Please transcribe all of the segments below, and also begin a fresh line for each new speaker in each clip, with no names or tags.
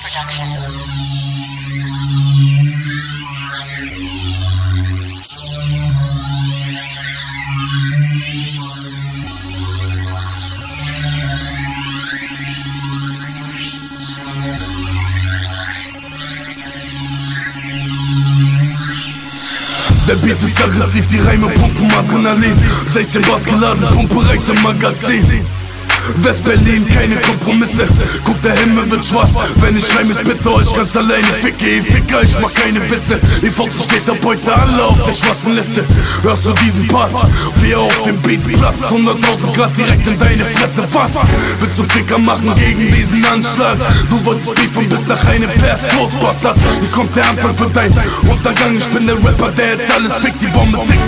Production.
Der Beat ist aggressiv, die Reime pumpen Adrenalin. 16 Bars geladen, Pumpe reicht im Magazin. West-Berlin, keine Kompromisse. Guck, der Himmel wird schwarz. Wenn ich reime, ist bitte euch ganz alleine. Ficke, Ficker, ich mach keine Witze. EVZ steht ab heute alle auf der schwarzen Liste. Hörst du diesen Part, wie er auf dem Beat platzt? 100.000 Grad direkt in deine Fresse. Was? Willst du Ficker machen gegen diesen Anschlag? Du wolltest Beat von bis nach einem Vers, Todbastard. Hier kommt der Anfang für dein Untergang. Ich bin der Rapper, der jetzt alles fickt, die Bombe tickt.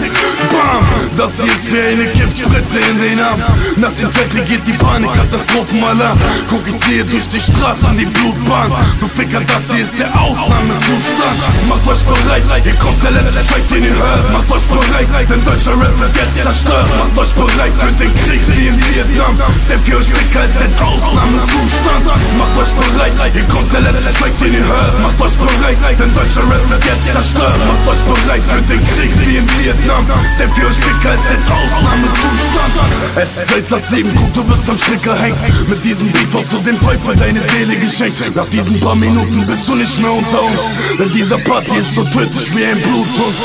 Bam! Das hier ist wie eine Giftspritze in den Arm. Nach dem Track geht die Panik, Katastrophenalarm. Guck, ich ziehe durch die Straßen, die Blutbahn. Du Ficker, das hier ist der Ausnahmezustand. Macht euch bereit, hier kommt der letzte Track, den ihr hört. Macht euch bereit, denn deutscher Rap wird jetzt zerstört. Macht euch bereit für den Krieg wie in Vietnam. Denn für euch Ficker ist jetzt Ausnahmezustand. Macht euch bereit, hier kommt der letzte Track, den ihr hört. Macht euch bereit, denn deutscher Rap wird jetzt zerstört. Macht euch bereit für den Krieg wie in Vietnam. Denn für euch Ficker ist jetzt Ausnahmezustand. Es ist 6:07, guck, du wirst am Stricker hängen. Mit diesem Beat hast du dem Teufel deine Seele geschenkt. Nach diesen paar Minuten bist du nicht mehr unter uns. Denn dieser Party ist so tödlich wie ein Bluthund.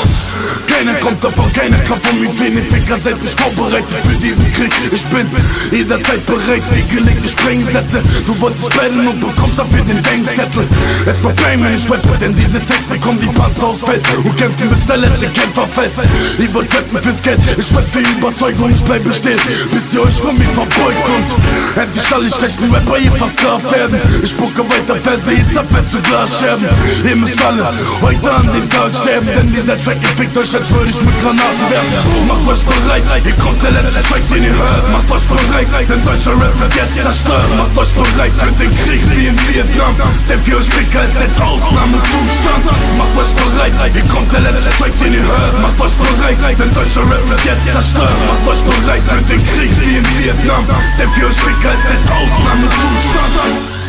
Keiner kommt davon, keiner kommt von mir fehlen. Die Ficker, seid nicht vorbereitet für diesen Krieg. Ich bin jederzeit bereit, wie gelegte Sprengsätze. Du wolltest bellen und bekommst dafür den Denkzettel. Es war Fame, wenn ich rappe, denn diese Texte kommen die Panzer aufs Feld und kämpfen bis der letzte Kämpfer fällt. Ihr wollt rappen fürs Geld, ich rapp für Überzeugung, ich bleibe stehen, bis ihr euch von mir verbeugt. Und endlich alle schlechten Rapper hier versklavt werden. Ich spucke weiter Verse, jetzt abwärts zu Glasscherben. Ihr müsst alle heute an dem Tag sterben, denn dieser Track fickt euch, als würde ich mit Granaten werfen. Macht euch bereit, hier kommt der letzte Track, den ihr hört. Macht euch bereit, denn deutscher Rap wird jetzt zerstört. Macht euch bereit für den Krieg wie in Vietnam. Denn für euch Ficker ist jetzt Ausnahmezustand. Macht euch bereit, hier kommt der letzte Track, den ihr hört. Macht euch bereit, denn deutscher Rap wird jetzt zerstört. Macht euch bereit für den Krieg wie in Vietnam. Denn für euch Ficker ist jetzt Ausnahmezustand.